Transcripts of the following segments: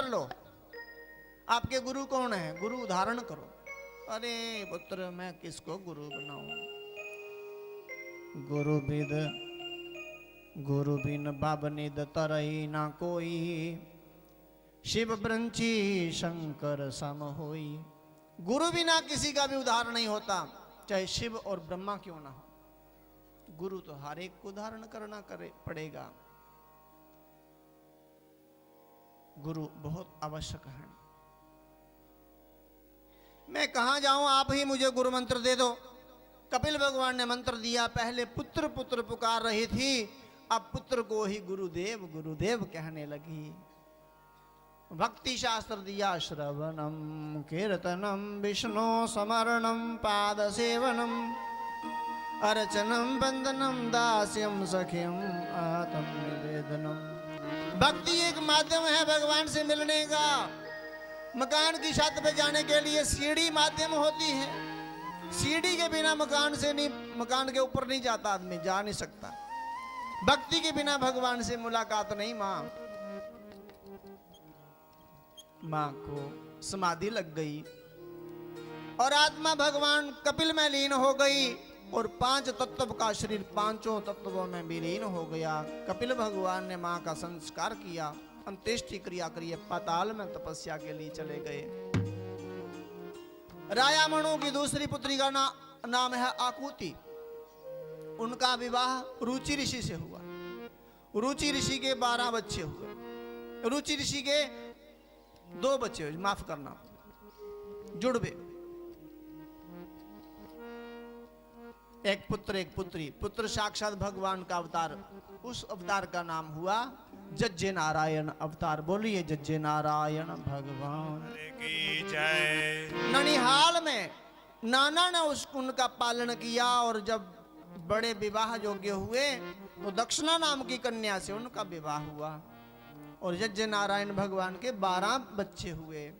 लो, आपके गुरु कौन है, गुरु धारण करो। अरे पुत्र मैं किसको गुरु बनाऊं, गुरु बिन बाबनिद तरई ना कोई, शिव ब्रंची शंकर सम होई। गुरु बिना किसी का भी उद्धार नहीं होता, चाहे शिव और ब्रह्मा क्यों ना हो। गुरु तो हर एक को धारण करना पड़ेगा। गुरु बहुत आवश्यक है। मैं कहां जाऊं, आप ही मुझे गुरु मंत्र दे दो। कपिल भगवान ने मंत्र दिया। पहले पुत्र पुत्र पुकार रही थी, अब पुत्र को ही गुरुदेव गुरुदेव कहने लगी। भक्ति शास्त्र दिया, श्रवणम कीर्तनम विष्णु समरणम पाद सेवनम अर्चनम बंदनम दास्यम सख्यम आत्म निवेदनम। भक्ति एक माध्यम है भगवान से मिलने का। मकान की छत पे जाने के लिए सीढ़ी माध्यम होती है। सीढ़ी के बिना मकान के ऊपर नहीं जाता आदमी, जा नहीं सकता। भक्ति के बिना भगवान से मुलाकात नहीं। मां को समाधि लग गई और आत्मा भगवान कपिल में लीन हो गई और 5 तत्व का शरीर 5 तत्वों में विलीन हो गया। कपिल भगवान ने मां का संस्कार किया, अंत्येष्टि क्रिया करिए, पाताल में तपस्या के लिए चले गए। राया मनु की दूसरी पुत्री का नाम है आकुति। उनका विवाह रुचि ऋषि से हुआ। रुचि ऋषि के 12 बच्चे हुए। रुचि ऋषि के 2 बच्चे हुए, माफ करना, जुड़वे। एक पुत्र एक पुत्री। पुत्र साक्षात भगवान का अवतार, उस अवतार का नाम हुआ जज्जे नारायण अवतार। बोलिए जज्जे नारायण भगवान की जय। ननिहाल में नाना ने उनका पालन किया और जब बड़े विवाह योग्य हुए तो दक्षिणा नाम की कन्या से उनका विवाह हुआ और जज्जे नारायण भगवान के 12 बच्चे हुए,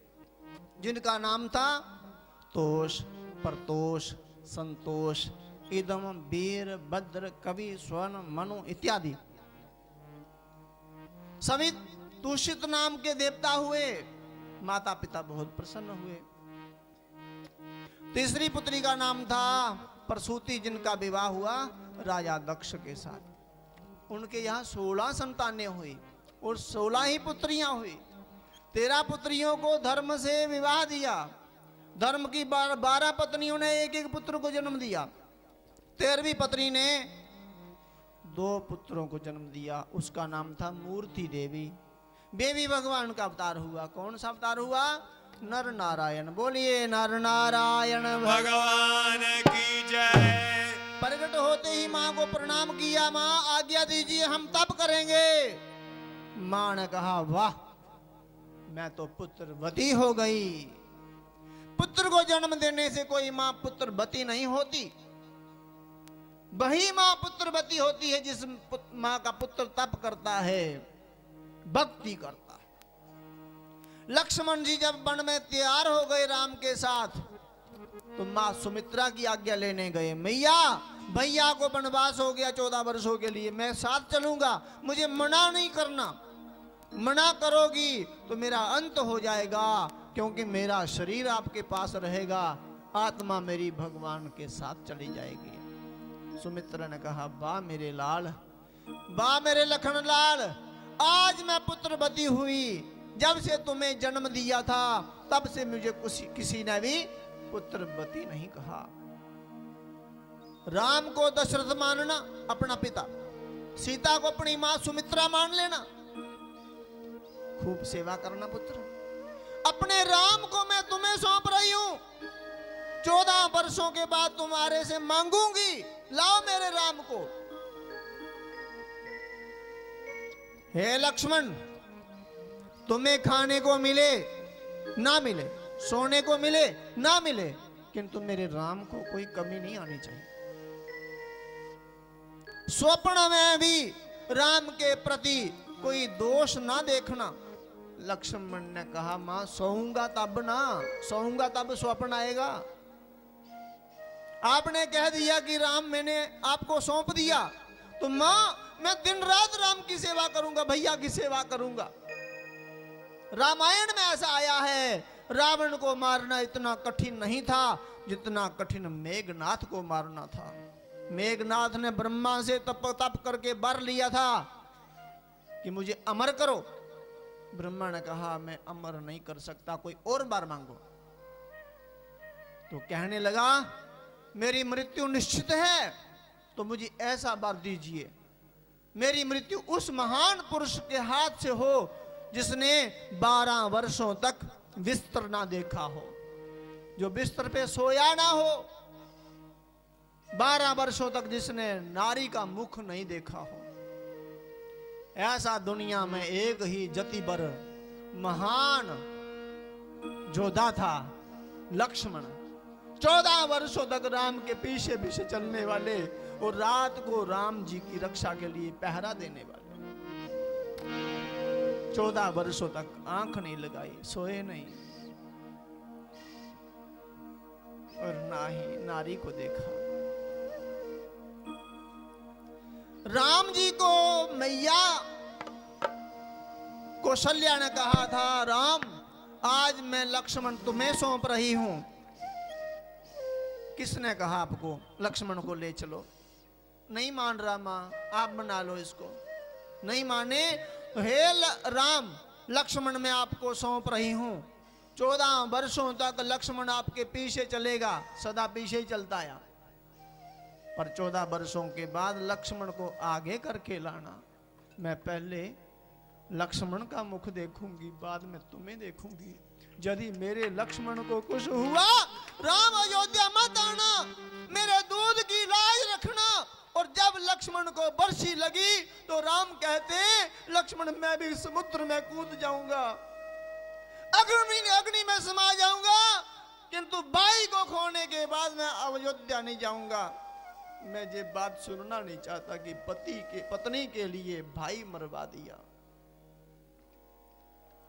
जिनका नाम था तोष, प्रतोष, संतोष, इदम, वीर, भद्र, कवि, स्वर्ण, मनु इत्यादि। सभी तुषित नाम के देवता हुए। माता पिता बहुत प्रसन्न हुए। तीसरी पुत्री का नाम था प्रसूति, जिनका विवाह हुआ राजा दक्ष के साथ। उनके यहाँ 16 संतानें हुई और 16 ही पुत्रियां हुई। 13 पुत्रियों को धर्म से विवाह दिया। धर्म की 12 पत्नियों ने एक एक पुत्र को जन्म दिया। 13वीं पत्नी ने 2 पुत्रों को जन्म दिया। उसका नाम था मूर्ति देवी। देवी भगवान का अवतार हुआ। कौन सा अवतार हुआ? नर नारायण। बोलिए नर नारायण भगवान की जय। प्रकट होते ही मां को प्रणाम किया। मां आज्ञा दीजिए, हम तप करेंगे। मां ने कहा वाह, मैं तो पुत्रवती हो गई। पुत्र को जन्म देने से कोई मां पुत्रवती नहीं होती। वही मां पुत्रवती होती है जिस मां का पुत्र तप करता है, भक्ति करता है। लक्ष्मण जी जब वन में तैयार हो गए राम के साथ तो मां सुमित्रा की आज्ञा लेने गए। मैया, भैया को वनवास हो गया 14 वर्षों के लिए, मैं साथ चलूंगा, मुझे मना नहीं करना। मना करोगी तो मेरा अंत हो जाएगा, क्योंकि मेरा शरीर आपके पास रहेगा, आत्मा मेरी भगवान के साथ चली जाएगी। सुमित्रा ने कहा वाह मेरे लाल, वाह मेरे लखन लाल, आज मैं पुत्रवती हुई। जब से तुम्हें जन्म दिया था तब से मुझे किसी ने भी पुत्रवती नहीं कहा। राम को दशरथ मानना अपना पिता, सीता को अपनी मां सुमित्रा मान लेना, खूब सेवा करना पुत्र। अपने राम को मैं तुम्हें सौंप रही हूं। 14 वर्षों के बाद तुम्हारे से मांगूंगी, लाओ मेरे राम को। हे लक्ष्मण, तुम्हें खाने को मिले ना मिले, सोने को मिले ना मिले, किंतु मेरे राम को कोई कमी नहीं आनी चाहिए। स्वप्न में भी राम के प्रति कोई दोष ना देखना। लक्ष्मण ने कहा मां सोऊंगा तब ना, सोऊंगा तब स्वप्न आएगा। आपने कह दिया कि राम मैंने आपको सौंप दिया, तो मां मैं दिन रात राम की सेवा करूंगा, भैया की सेवा करूंगा। रामायण में ऐसा आया है, रावण को मारना इतना कठिन नहीं था जितना कठिन मेघनाथ को मारना था। मेघनाथ ने ब्रह्मा से तप करके वर लिया था कि मुझे अमर करो। ब्रह्मा ने कहा मैं अमर नहीं कर सकता, कोई और वर मांगो। तो कहने लगा मेरी मृत्यु निश्चित है तो मुझे ऐसा वर दीजिए, मेरी मृत्यु उस महान पुरुष के हाथ से हो जिसने 12 वर्षों तक बिस्तर ना देखा हो, जो बिस्तर पे सोया ना हो, 12 वर्षों तक जिसने नारी का मुख नहीं देखा हो। ऐसा दुनिया में एक ही जतिबर महान योद्धा था, लक्ष्मण। 14 वर्षों तक राम के पीछे पीछे चलने वाले और रात को राम जी की रक्षा के लिए पहरा देने वाले। 14 वर्षों तक आंख नहीं लगाई, सोए नहीं और ना ही नारी को देखा। राम जी को मैया कौशल्या ने कहा था, राम आज मैं लक्ष्मण तुम्हें सौंप रही हूं। किसने कहा आपको लक्ष्मण को ले चलो? नहीं मान रहा मां, आप बना लो इसको। नहीं माने तो हे राम, लक्ष्मण मैं आपको सौंप रही हूं। 14 वर्षों तक लक्ष्मण आपके पीछे चलेगा, सदा पीछे ही चलता आया, पर 14 वर्षों के बाद लक्ष्मण को आगे करके लाना। मैं पहले लक्ष्मण का मुख देखूंगी, बाद में तुम्हें देखूंगी। यदि मेरे लक्ष्मण को कुछ हुआ, राम अयोध्या मत आना, मेरे दूध की लाज रखना। और जब लक्ष्मण को बरसी लगी तो राम कहते, लक्ष्मण मैं भी समुद्र में कूद जाऊंगा, अग्नि में समा जाऊंगा, किंतु बाई को खोने के बाद मैं अयोध्या नहीं जाऊंगा। मैं ये बात सुनना नहीं चाहता कि पत्नी के लिए भाई मरवा दिया।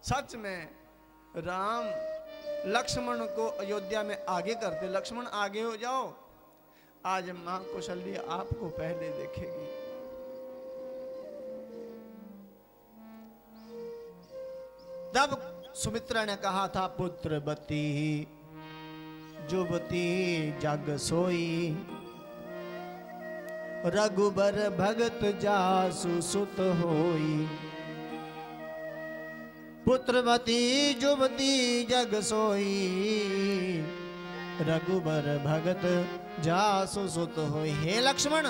सच में राम लक्ष्मण को अयोध्या में आगे करते, लक्ष्मण आगे हो जाओ, आज मां कौशल्या आपको पहले देखेगी। तब सुमित्रा ने कहा था, पुत्रवती जुवती जग सोई, रघुबर भगत जासु सुत होई। पुत्रवती जुवती जग सोई, रघुबर भगत जासु सुत होई। हे लक्ष्मण,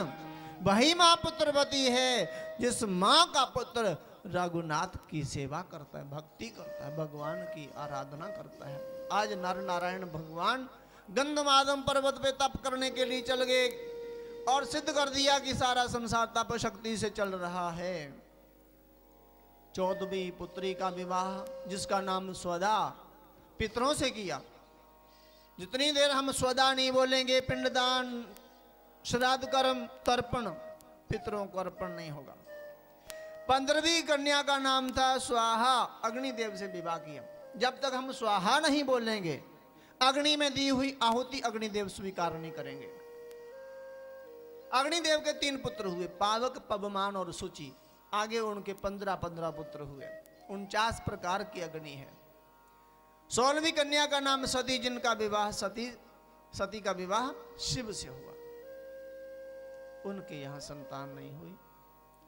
वही मां पुत्रवती है जिस मां का पुत्र रघुनाथ की सेवा करता है, भक्ति करता है, भगवान की आराधना करता है। आज नर नारायण भगवान गंधमादम पर्वत पे तप करने के लिए चल गए और सिद्ध कर दिया कि सारा संसार तप शक्ति से चल रहा है। 14वीं पुत्री का विवाह, जिसका नाम स्वदा, पितरों से किया। जितनी देर हम स्वदा नहीं बोलेंगे, पिंडदान, श्राद्ध कर्म, तर्पण, पितरों को अर्पण नहीं होगा। 15वीं कन्या का नाम था स्वाहा, अग्निदेव से विवाह किया। जब तक हम स्वाहा नहीं बोलेंगे, अग्नि में दी हुई आहुति अग्निदेव स्वीकार नहीं करेंगे। अग्निदेव के 3 पुत्र हुए, पावक, पवमान और सुचि। आगे उनके 15 पुत्र हुए। 49 प्रकार की अग्नि है। 16वीं कन्या का नाम सती, जिनका विवाह सती का विवाह शिव से हुआ। उनके यहां संतान नहीं हुई।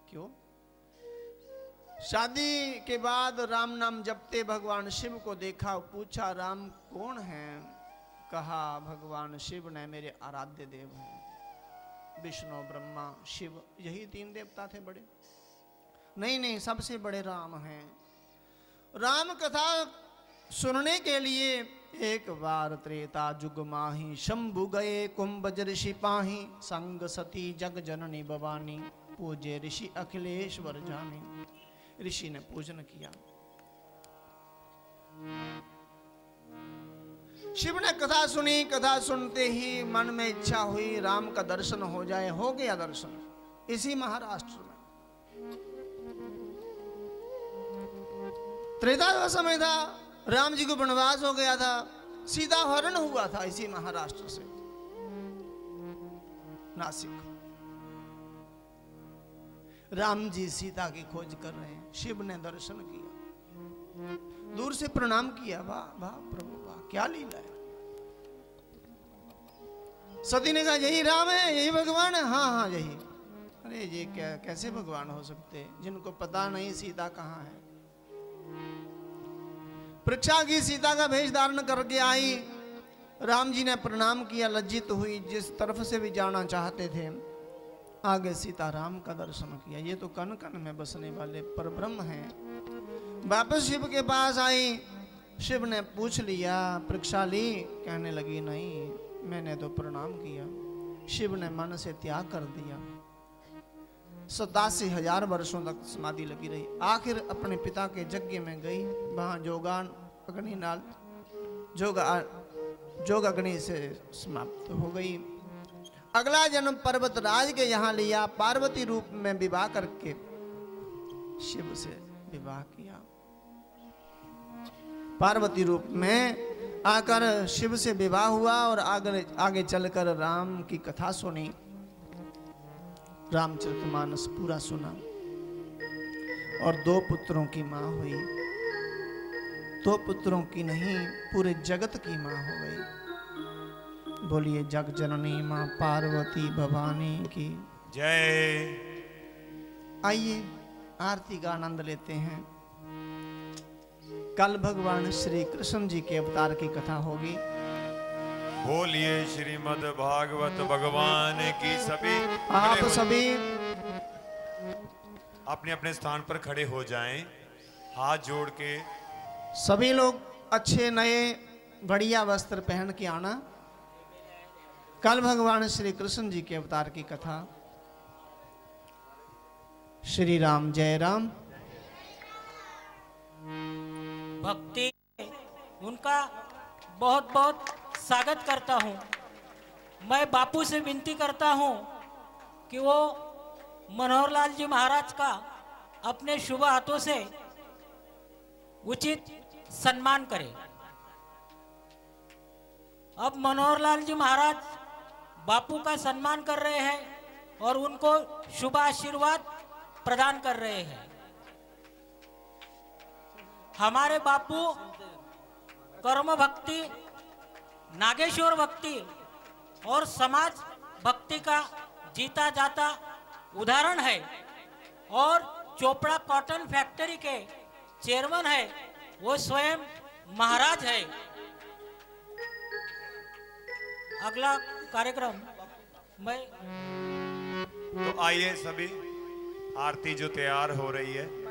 क्यों? शादी के बाद राम नाम जपते भगवान शिव को देखा, पूछा राम कौन है? कहा भगवान शिव ने मेरे आराध्य देव हैं, विष्णु, ब्रह्मा, शिव, यही 3 देवता थे बड़े। नहीं, सबसे बड़े राम हैं। राम कथा सुनने के लिए एक बार त्रेता जुग माही, शंभु गए कुंभ ऋषि पाही, संग सती जग जननी भवानी, पूजे ऋषि अखिलेश्वर जानी। ऋषि ने पूजन किया। शिव ने कथा सुनी। कथा सुनते ही मन में इच्छा हुई राम का दर्शन हो जाए। हो गया दर्शन इसी महाराष्ट्र में। त्रेता का समय था, राम जी को वनवास हो गया था, सीता हरण हुआ था इसी महाराष्ट्र से, नासिक। राम जी सीता की खोज कर रहे हैं। शिव ने दर्शन किया। दूर से प्रणाम किया। वाह वाह प्रभु वाह, क्या लीला है। सती ने कहा यही राम है, यही भगवान है। हाँ हाँ यही। अरे ये क्या, कैसे भगवान हो सकते हैं जिनको पता नहीं सीता कहाँ है। परीक्षा की, सीता का भेष धारण करके आई। राम जी ने प्रणाम किया, लज्जित हुई, जिस तरफ से भी जाना चाहते थे। आगे सीताराम का दर्शन किया। ये तो कण कण में बसने वाले परब्रह्म हैं। वापस शिव के पास आई। शिव ने पूछ लिया, परीक्षा ली? कहने लगी नहीं, मैंने तो प्रणाम किया। शिव ने मन से त्याग कर दिया। 87,000 वर्षों तक समाधि लगी रही। आखिर अपने पिता के यज्ञ में गई। वहां जोगान अग्नि नाल जोग अग्नि से समाप्त हो गई। अगला जन्म पर्वत राज के यहाँ लिया। पार्वती रूप में विवाह करके शिव से विवाह किया। पार्वती रूप में आकर शिव से विवाह हुआ और आगे चलकर राम की कथा सुनी। रामचरितमानस पूरा सुना और 2 पुत्रों की मां हुई। 2 पुत्रों की नहीं, पूरे जगत की मां हो गई। बोलिए जग जननी मां पार्वती भवानी की जय। आइए आरती का आनंद लेते हैं। कल भगवान श्री कृष्ण जी के अवतार की कथा होगी। बोलिए श्रीमद् भागवत भगवान की। सभी आप खड़े हो- सभी अपने अपने स्थान पर खड़े हो जाएं, हाथ जोड़ के। सभी लोग अच्छे नए बढ़िया वस्त्र पहन के आना। कल भगवान श्री कृष्ण जी के अवतार की कथा। श्री राम जय राम। भक्ति उनका बहुत बहुत स्वागत करता हूँ। मैं बापू से विनती करता हूँ कि वो मनोहर लाल जी महाराज का अपने शुभ हाथों से उचित सम्मान करें। अब मनोहर लाल जी महाराज बापू का सम्मान कर रहे हैं और उनको शुभ आशीर्वाद प्रदान कर रहे हैं। हमारे बापू कर्म भक्ति, नागेश्वर भक्ति और समाज भक्ति का जीता जाता उदाहरण है और चोपड़ा कॉटन फैक्ट्री के चेयरमैन है, वो स्वयं महाराज है। अगला कार्यक्रम मैं तो आइए सभी, आरती जो तैयार हो रही है।